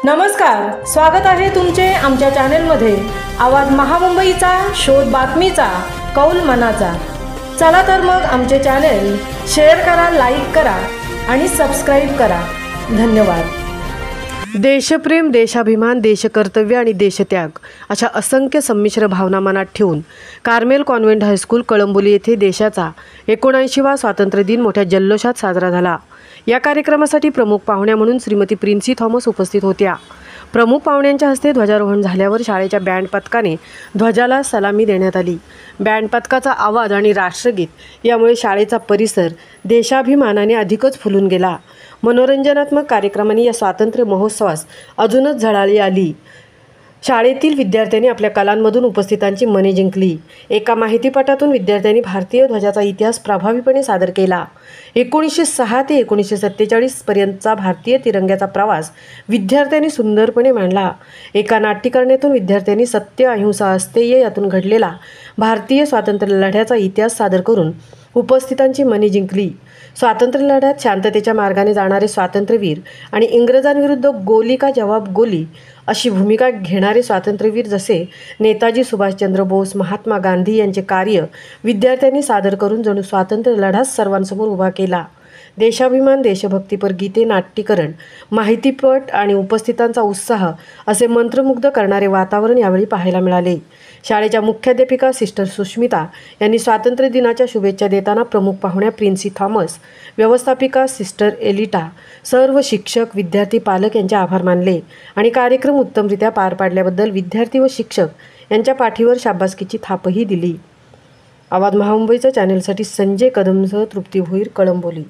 नमस्कार, स्वागत आहे तुमचे आमच्या चॅनेलमध्ये। आवाज महामुंबईचा, शोध बातमीचा, कौल मनाचा। चला तर मग आमचे चॅनेल शेअर करा, लाईक करा आणि सबस्क्राइब करा। धन्यवाद। देशप्रेम, देशाभिमान, देशकर्तव्य आणि देशत्याग अशा असंख्य संमिश्र भावना मनात ठेवून कार्मेल कॉन्व्हेंट हायस्कूल कळंबोली येथे देशाचा 79वा स्वातंत्र्य दिन मोठ्या जल्लोषात साजरा झाला। या कार्यक्रमासाठी प्रमुख पाहुण्या म्हणून श्रीमती प्रिन्सी थॉमस उपस्थित होत्या। प्रमुख पाहुण्यांच्या हस्ते ध्वजारोहण झाल्यावर शाळेच्या बँड पथकाने ध्वजाला सलामी देण्यात आली। बँड पथकाचा आवाज आणि राष्ट्रगीत यामुळे शाळेचा परिसर देशाभिमानाने अधिकच फुलून गेला। मनोरंजनात्मक कार्यक्रमांनी या स्वातंत्र्य महोत्सवास अजूनच झळाळी आली। शाळेतील विद्यार्थ्यांनी आपल्या कलांमधून उपस्थितांची मने जिंकली। एका माहितीपटातून विद्यार्थ्यांनी भारतीय ध्वजाचा इतिहास प्रभावीपणे सादर केला। 1906 ते 1947 पर्यंतचा भारतीय तिरंग्याचा प्रवास विद्यार्थ्यांनी सुंदरपणे मांडला। एका नाट्यकरणातून विद्यार्थ्यांनी सत्य, अहिंसा, अस्तेय यातून घडलेला भारतीय स्वातंत्र्य लढ्याचा इतिहास सादर करून उपस्थितांची मने जिंकली। स्वातंत्र्य लढ्यात शांततेच्या मार्गाने जाणारे स्वातंत्र्यवीर आणि इंग्रजांविरुद्ध गोली का जवाब गोली अशी भूमिका घेणारे स्वातंत्र्यवीर जसे नेताजी सुभाषचंद्र बोस, महात्मा गांधी यांचे कार्य विद्यार्थ्यांनी सादर करून जणू स्वातंत्र्य लढाच सर्वांसमोर उभा केला। देशाभिमान, देशभक्तीपर गीते, नाट्यकरण, माहितीपट आणि उपस्थितांचा उत्साह असे मंत्रमुग्ध करणारे वातावरण यावेळी पाहायला मिळाले। शाळेच्या मुख्याध्यापिका सिस्टर सुष्मिता यांनी स्वातंत्र्य दिनाच्या शुभेच्छा देताना प्रमुख पाहुण्या प्रिन्सी थॉमस, व्यवस्थापिका सिस्टर एलिटा, सर्व शिक्षक, विद्यार्थी, पालक यांचे आभार मानले आणि कार्यक्रम उत्तमरित्या पार पाडल्याबद्दल विद्यार्थी व शिक्षक यांच्या पाठीवर शाबासकीची थापही दिली। आवाज महामुंबईच्या चॅनेलसाठी संजय कदमसह तृप्ती भोईर, कळंबोली।